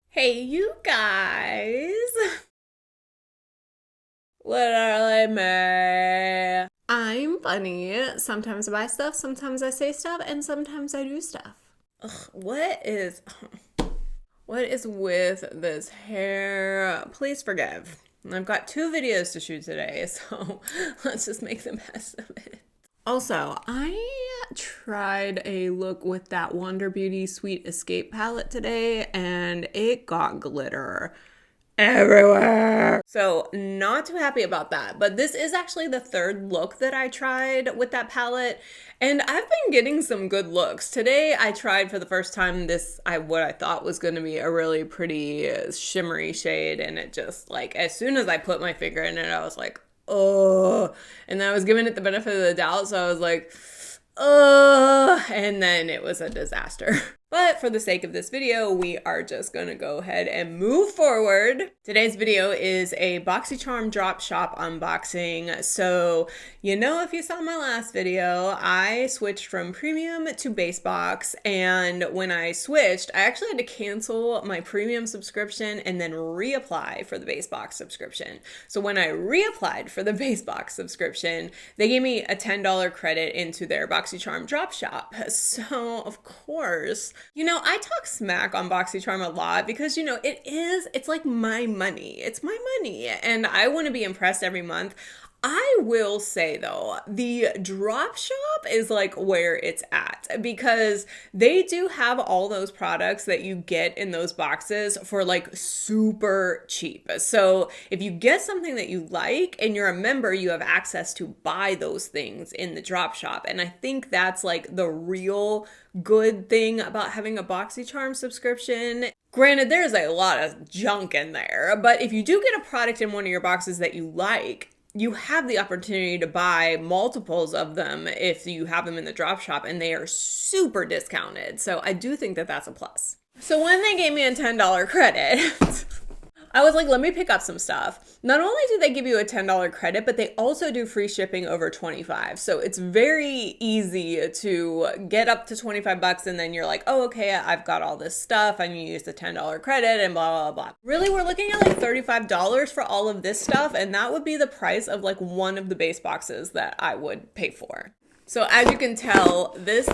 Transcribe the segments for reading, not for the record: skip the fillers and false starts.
Hey, you guys. Literally me. I'm funny. Sometimes I buy stuff, sometimes I say stuff, and sometimes I do stuff. Ugh, what is with this hair? Please forgive. I've got 2 videos to shoot today, so let's just make the best of it. Also, I tried a look with that Wander Beauty Sweet Escape palette today, and it got glitter everywhere. So not too happy about that. But this is actually the 3rd look that I tried with that palette, and I've been getting some good looks. Today I tried for the first time what I thought was going to be a really pretty shimmery shade, and it just, like, as soon as I put my finger in it, I was like, oh, and I was giving it the benefit of the doubt, so I was like, oh, and then it was a disaster. But for the sake of this video, we are just gonna go ahead and move forward. Today's video is a BOXYCHARM drop shop unboxing. So, if you saw my last video, I switched from premium to base box, and when I switched, I actually had to cancel my premium subscription and then reapply for the base box subscription. So when I reapplied for the base box subscription, they gave me a $10 credit into their BOXYCHARM drop shop. So, of course, I talk smack on BOXYCHARM a lot because, it's like my money. It's my money, and I want to be impressed every month. I will say, though, the drop shop is like where it's at, because they do have all those products that you get in those boxes for like super cheap. So if you get something that you like and you're a member, you have access to buy those things in the drop shop. And I think that's like the real good thing about having a BOXYCHARM subscription. Granted, there's a lot of junk in there, but if you do get a product in one of your boxes that you like, you have the opportunity to buy multiples of them if you have them in the drop shop, and they are super discounted. So I do think that that's a plus. So when they gave me a $10 credit, I was like, let me pick up some stuff. Not only do they give you a $10 credit, but they also do free shipping over $25. So it's very easy to get up to $25, and then you're like, oh, okay, I've got all this stuff. I'm gonna use the $10 credit and blah, blah, blah. Really, we're looking at like $35 for all of this stuff, and that would be the price of like one of the base boxes that I would pay for. So as you can tell, this,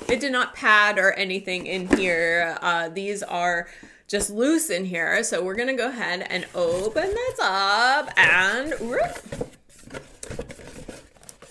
it did not pad or anything in here. These are just loose in here. So we're gonna go ahead and open this up and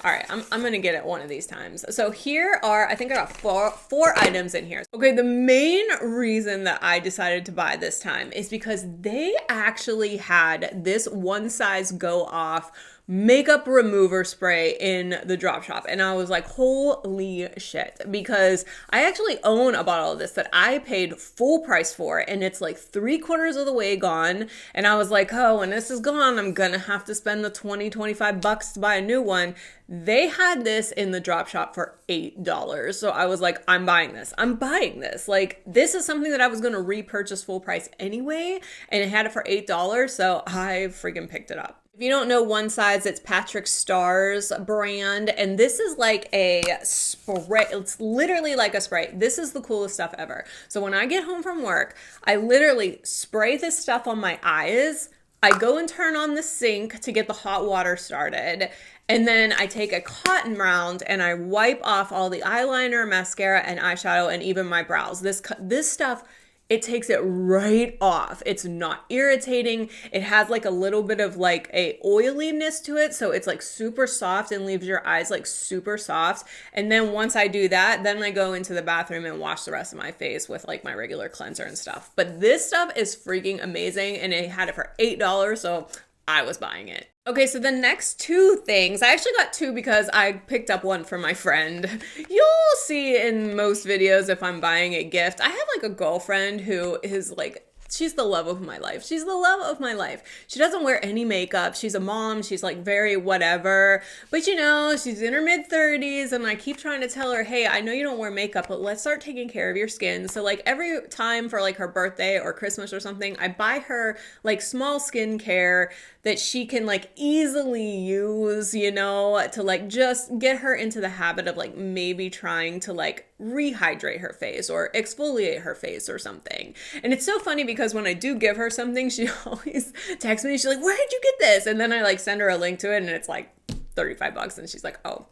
all right, I'm gonna get it one of these times. So here are, I think I got four items in here. Okay, the main reason that I decided to buy this time is because they actually had this one size go off makeup remover spray in the drop shop, and I was like, holy shit, because I actually own a bottle of this that I paid full price for, and it's like 3/4 of the way gone, and I was like, oh, when this is gone, I'm gonna have to spend the $25 to buy a new one. They had this in the drop shop for $8, so I was like, I'm buying this. Like, this is something that I was gonna repurchase full price anyway, and it had it for $8, so I freaking picked it up. If you don't know One Size, it's Patrick Starr's brand, and this is like a spray. It's literally like a spray. This is the coolest stuff ever. So when I get home from work, I literally spray this stuff on my eyes. I go and turn on the sink to get the hot water started, and then I take a cotton round and I wipe off all the eyeliner, mascara, and eyeshadow, and even my brows. This stuff, it takes it right off. It's not irritating. It has like a little bit of like a oiliness to it. So it's like super soft and leaves your eyes like super soft. And then once I do that, then I go into the bathroom and wash the rest of my face with like my regular cleanser and stuff. But this stuff is freaking amazing, and it had it for $8, so I was buying it. Okay, so the next 2 things, I actually got 2 because I picked up one for my friend. You'll see in most videos if I'm buying a gift. I have like a girlfriend who is like, She's the love of my life. She's the love of my life. She doesn't wear any makeup. She's a mom. She's like very whatever. But you know, she's in her mid-30s and I keep trying to tell her, hey, I know you don't wear makeup, but let's start taking care of your skin. So like every time for like her birthday or Christmas or something, I buy her like small skincare that she can like easily use, you know, to like just get her into the habit of like maybe trying to like rehydrate her face or exfoliate her face or something. And it's so funny because when I do give her something, she always texts me. She's like, where did you get this? And then I like send her a link to it and it's like $35 and she's like, oh.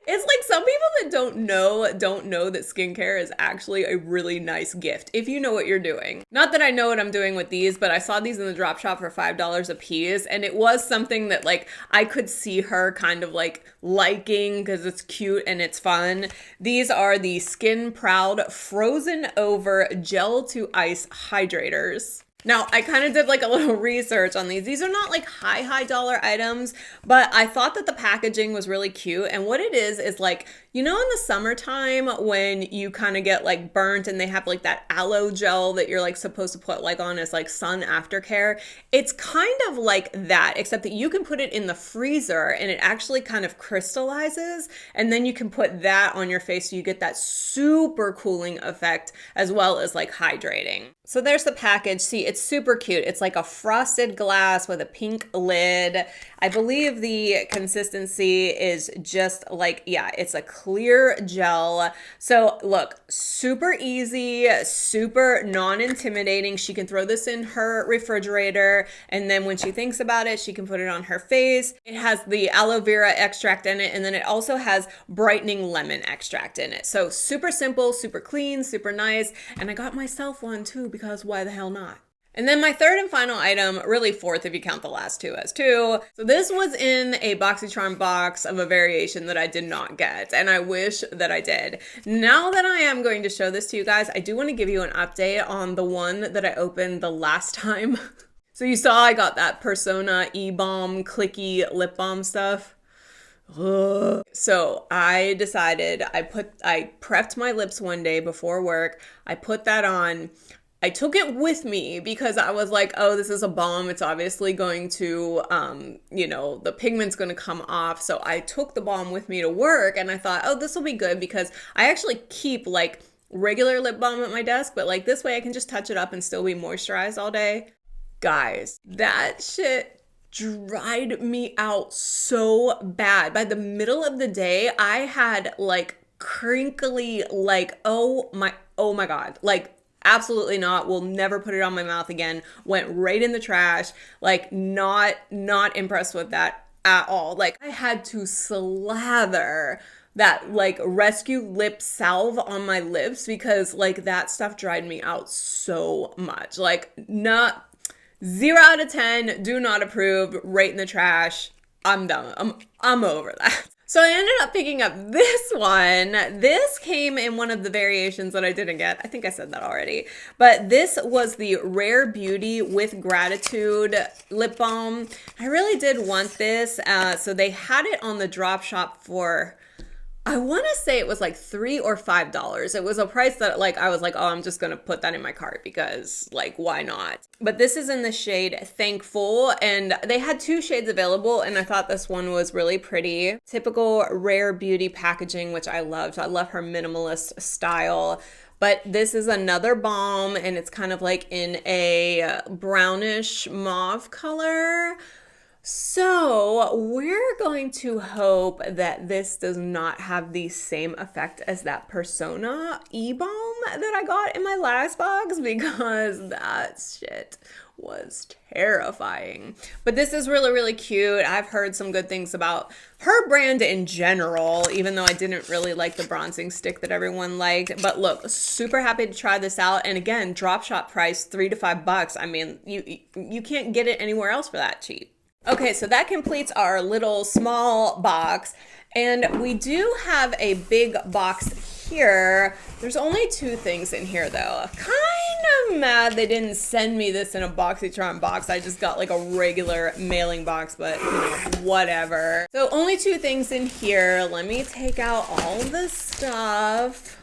It's like some people that don't know that skincare is actually a really nice gift if you know what you're doing. Not that I know what I'm doing with these, but I saw these in the drop shop for $5 a piece, and it was something that like I could see her kind of like liking because it's cute and it's fun. These are the Skin Proud Frozen Over Gel to Ice Hydrators. Now, I kind of did like a little research on these. These are not like high dollar items, but I thought that the packaging was really cute. And what it is like, you know, in the summertime when you kind of get like burnt and they have like that aloe gel that you're like supposed to put like on as like sun aftercare. It's kind of like that, except that you can put it in the freezer and it actually kind of crystallizes. And then you can put that on your face so you get that super cooling effect as well as like hydrating. So there's the package. See, it's super cute. It's like a frosted glass with a pink lid. I believe the consistency is just like, yeah, it's a clear gel. So look, super easy, super non-intimidating. She can throw this in her refrigerator, and then when she thinks about it, she can put it on her face. It has the aloe vera extract in it, and then it also has brightening lemon extract in it. So super simple, super clean, super nice. And I got myself one too, because why the hell not? And then my third and final item, really fourth if you count the last two as two. So this was in a BOXYCHARM box of a variation that I did not get, and I wish that I did. Now that I am going to show this to you guys, I do want to give you an update on the one that I opened the last time. So you saw I got that Persona E-Balm clicky lip balm stuff. Ugh. So I decided, I prepped my lips one day before work. I put that on. I took it with me because I was like, oh, this is a balm. It's obviously going to, you know, the pigment's going to come off. So I took the balm with me to work and I thought, oh, this will be good because I actually keep like regular lip balm at my desk, but like this way I can just touch it up and still be moisturized all day. Guys, that shit dried me out so bad. By the middle of the day, I had like crinkly, like, oh my God, like, absolutely not. Will never put it on my mouth again. Went right in the trash. Like not impressed with that at all. Like I had to slather that like rescue lip salve on my lips because like that stuff dried me out so much. Like not 0 out of 10. Do not approve. Right in the trash. I'm done. I'm over that. So I ended up picking up this one. This came in one of the variations that I didn't get. I think I said that already. But this was the Rare Beauty with Gratitude lip balm. I really did want this. So they had it on the drop shop for, I want to say it was like $3 or $5. It was a price that like I was like, oh, I'm just going to put that in my cart because like, why not? But this is in the shade Thankful, and they had 2 shades available, and I thought this one was really pretty. Typical Rare Beauty packaging, which I loved. I love her minimalist style. But this is another balm, and it's kind of like in a brownish mauve color. So we're going to hope that this does not have the same effect as that Persona E-Balm that I got in my last box because that shit was terrifying. But this is really cute. I've heard some good things about her brand in general, even though I didn't really like the bronzing stick that everyone liked. But look, super happy to try this out. And again, drop shop price $3 to $5. I mean, you can't get it anywhere else for that cheap. Okay, so that completes our little small box, and we do have a big box here. There's only 2 things in here though. Kind of mad they didn't send me this in a BOXYCHARM box. I just got like a regular mailing box, but you know, whatever. So only 2 things in here. Let me take out all the stuff.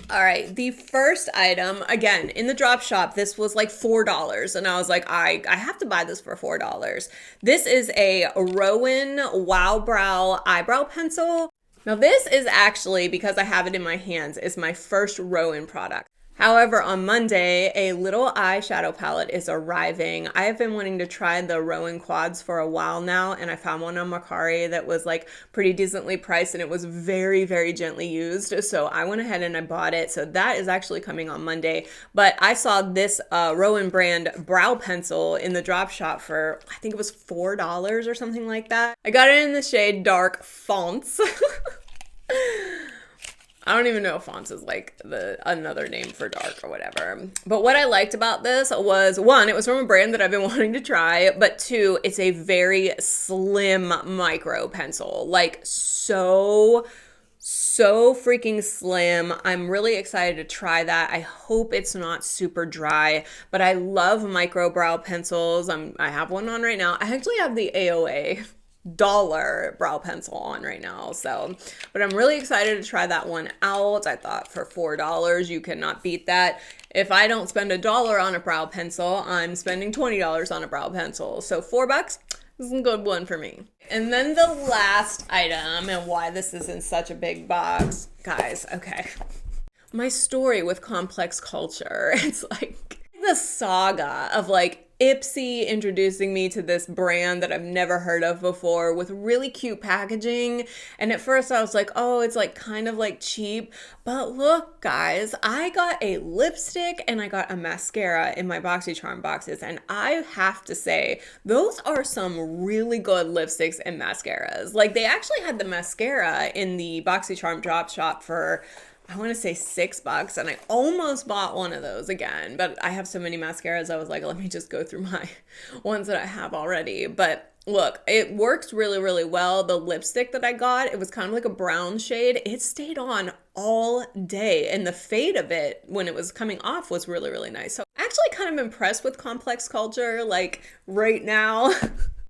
All right, the first item, again, in the drop shop, this was like $4. And I was like, I have to buy this for $4. This is a Rowan Wow Brow eyebrow pencil. Now this is actually, because I have it in my hands, is my first Rowan product. However, on Monday, a little eyeshadow palette is arriving. I have been wanting to try the Rowan quads for a while now, and I found one on Mercari that was like pretty decently priced, and it was very, very gently used. So I went ahead and I bought it. So that is actually coming on Monday. But I saw this Rowan brand brow pencil in the drop shop for, I think it was $4 or something like that. I got it in the shade Dark Fonts. I don't even know if fonts is like another name for dark or whatever. But what I liked about this was, one, it was from a brand that I've been wanting to try, but two, it's a very slim micro pencil. Like so freaking slim. I'm really excited to try that. I hope it's not super dry, but I love micro brow pencils. I have one on right now. I actually have the AOA dollar brow pencil on right now, but I'm really excited to try that one out. I thought for $4 you cannot beat that. If I don't spend $1 on a brow pencil, I'm spending $20 on a brow pencil, so $4, this is a good one for me. And then the last item, and why this is in such a big box, guys, okay, my story with complex culture. It's like the saga of like Ipsy introducing me to this brand that I've never heard of before with really cute packaging. And at first I was like, oh, it's like kind of like cheap. But look, guys, I got a lipstick and I got a mascara in my BOXYCHARM boxes. And I have to say, those are some really good lipsticks and mascaras. Like they actually had the mascara in the BOXYCHARM drop shop for, I want to say $6, and I almost bought one of those again, but I have so many mascaras, I was like, let me just go through my ones that I have already. But look, it works really, really well. The lipstick that I got, it was kind of like a brown shade. It stayed on all day, and the fade of it when it was coming off was really, really nice. So I'm actually kind of impressed with complex culture, like right now.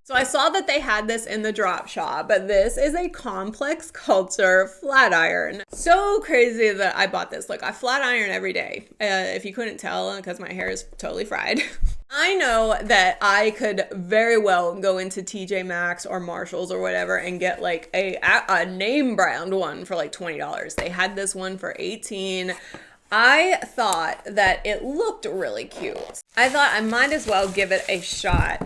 So I saw that they had this in the drop shop, but this is a complex culture flat iron. So crazy that I bought this. Look, I flat iron every day. If you couldn't tell, because my hair is totally fried. I know that I could very well go into TJ Maxx or Marshalls or whatever and get like a name brand one for like $20. They had this one for $18. I thought that it looked really cute. I thought I might as well give it a shot.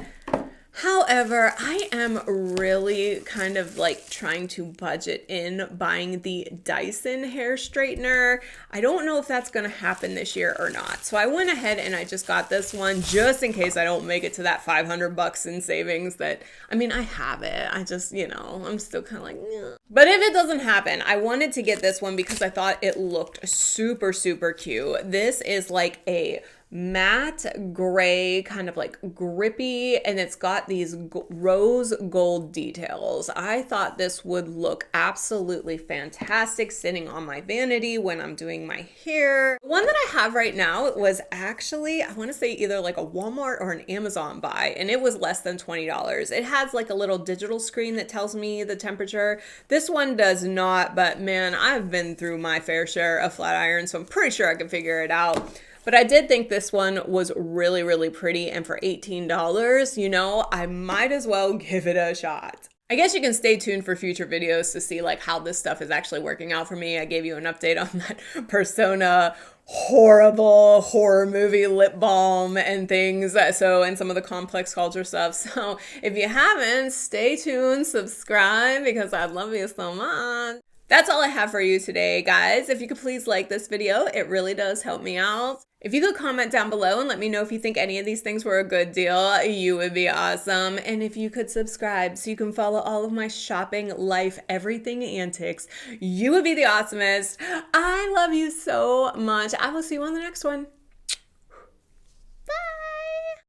However, I am really kind of like trying to budget in buying the Dyson hair straightener. I don't know if that's going to happen this year or not. So I went ahead and I just got this one just in case I don't make it to that $500 in savings that, I mean, I have it. I just, you know, I'm still kind of like, yeah. But if it doesn't happen, I wanted to get this one because I thought it looked super, super cute. This is like a matte gray, kind of like grippy, and it's got these rose gold details. I thought this would look absolutely fantastic sitting on my vanity when I'm doing my hair. The one that I have right now was actually, I want to say either like a Walmart or an Amazon buy, and it was less than $20. It has like a little digital screen that tells me the temperature. This one does not, but man, I've been through my fair share of flat irons, so I'm pretty sure I can figure it out. But I did think this one was really, really pretty, and for $18, you know, I might as well give it a shot. I guess you can stay tuned for future videos to see like how this stuff is actually working out for me. I gave you an update on that Persona horrible horror movie lip balm and things, so, and some of the complex culture stuff. So if you haven't, stay tuned, subscribe, because I love you so much. That's all I have for you today, guys. If you could please like this video, it really does help me out. If you could comment down below and let me know if you think any of these things were a good deal, you would be awesome. And if you could subscribe so you can follow all of my shopping, life, everything antics, you would be the awesomest. I love you so much. I will see you on the next one.